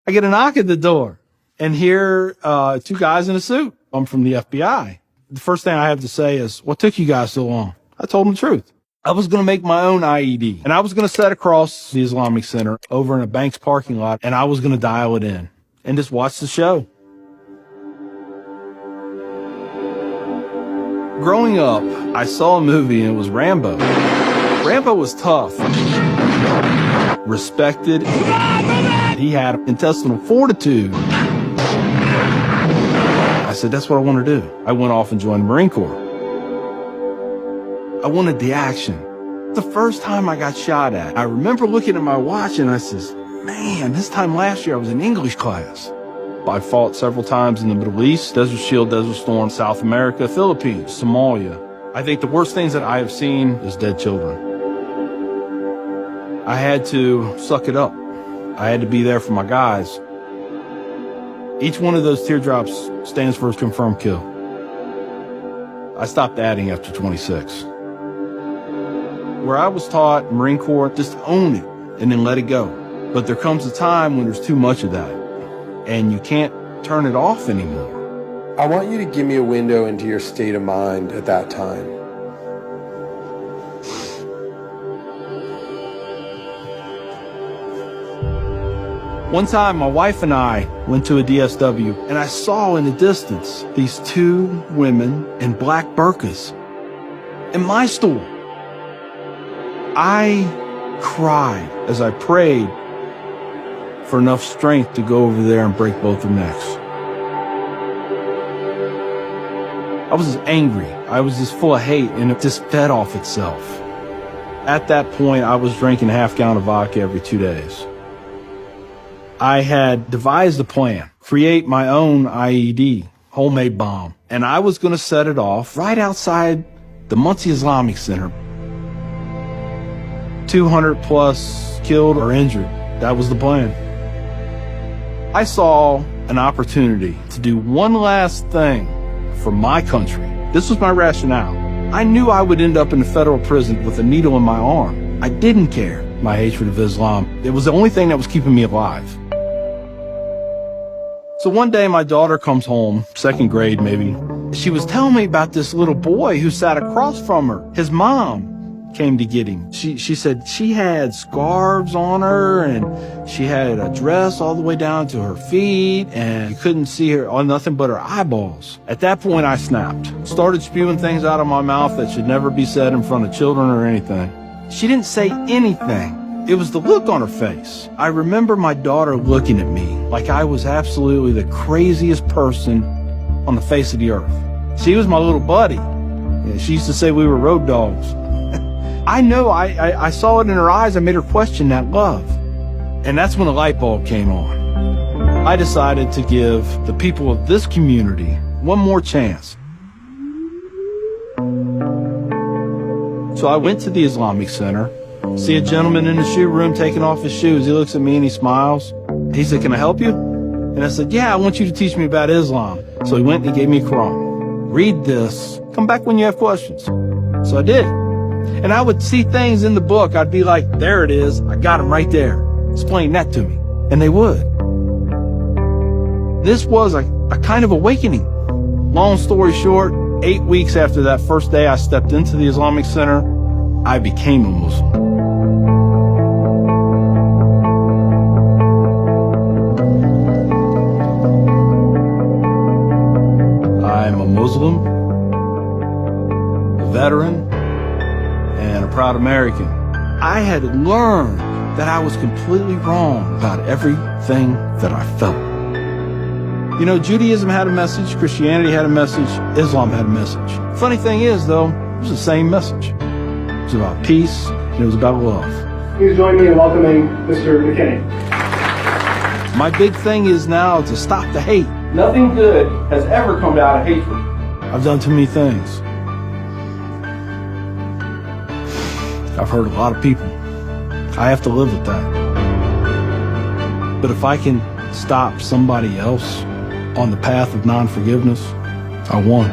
I get a knock at the door and hear two guys in a suit. I'm from the FBI. The first thing I have to say is, what took you guys so long? I told them the truth. I was going to make my own IED, and I was going to set across the Islamic Center over in a bank's parking lot, and I was going to dial it in and just watch the show. Growing up, I saw a movie, and it was Rambo. Rambo was tough, respected. He had intestinal fortitude. I said, that's what I want to do. I went off and joined the Marine Corps. I wanted the action. The first time I got shot at, I remember looking at my watch and I says, man, this time last year I was in English class. I fought several times in the Middle East, Desert Shield, Desert Storm, South America, Philippines, Somalia. I think the worst things that I have seen is dead children. I had to suck it up. I had to be there for my guys. Each one of those teardrops stands for a confirmed kill. I stopped adding after 26. Where I was taught, Marine Corps, just own it and then let it go. But there comes a time when there's too much of that and you can't turn it off anymore. I want you to give me a window into your state of mind at that time. One time, my wife and I went to a DSW, and I saw in the distance these two women in black burqas in my store. I cried as I prayed for enough strength to go over there and break both their necks. I was just angry. I was just full of hate, and it just fed off itself. At that point, I was drinking a half-gallon of vodka every 2 days. I had devised a plan, create my own IED, homemade bomb, and I was going to set it off right outside the Muncie Islamic Center. 200 plus killed or injured. That was the plan. I saw an opportunity to do one last thing for my country. This was my rationale. I knew I would end up in a federal prison with a needle in my arm. I didn't care. My hatred of Islam, it was the only thing that was keeping me alive. So one day my daughter comes home, second grade maybe. She was telling me about this little boy who sat across from her. His mom came to get him. She said she had scarves on her and she had a dress all the way down to her feet and you couldn't see her on nothing but her eyeballs. At that point I snapped, started spewing things out of my mouth that should never be said in front of children or anything. She didn't say anything. It was the look on her face. I remember my daughter looking at me like I was absolutely the craziest person on the face of the earth. She was my little buddy. She used to say we were road dogs. I know I saw it in her eyes. I made her question that love. And that's when the light bulb came on. I decided to give the people of this community one more chance. So I went to the Islamic Center. See a gentleman in the shoe room taking off his shoes. He looks at me and he smiles. He said, can I help you? And I said, yeah, I want you to teach me about Islam. So he went and he gave me a Quran. Read this. Come back when you have questions. So I did. And I would see things in the book. I'd be like, there it is. I got him right there. Explain that to me. And they would. This was a kind of awakening. Long story short, 8 weeks after that first day I stepped into the Islamic Center, I became a Muslim. I'm a Muslim, a veteran, and a proud American. I had learned that I was completely wrong about everything that I felt. You know, Judaism had a message, Christianity had a message, Islam had a message. Funny thing is, though, it was the same message. It was about peace, and it was about love. Please join me in welcoming Mr. McKinney. My big thing is now to stop the hate. Nothing good has ever come out of hatred. I've done too many things. I've hurt a lot of people. I have to live with that. But if I can stop somebody else on the path of non-forgiveness, I won.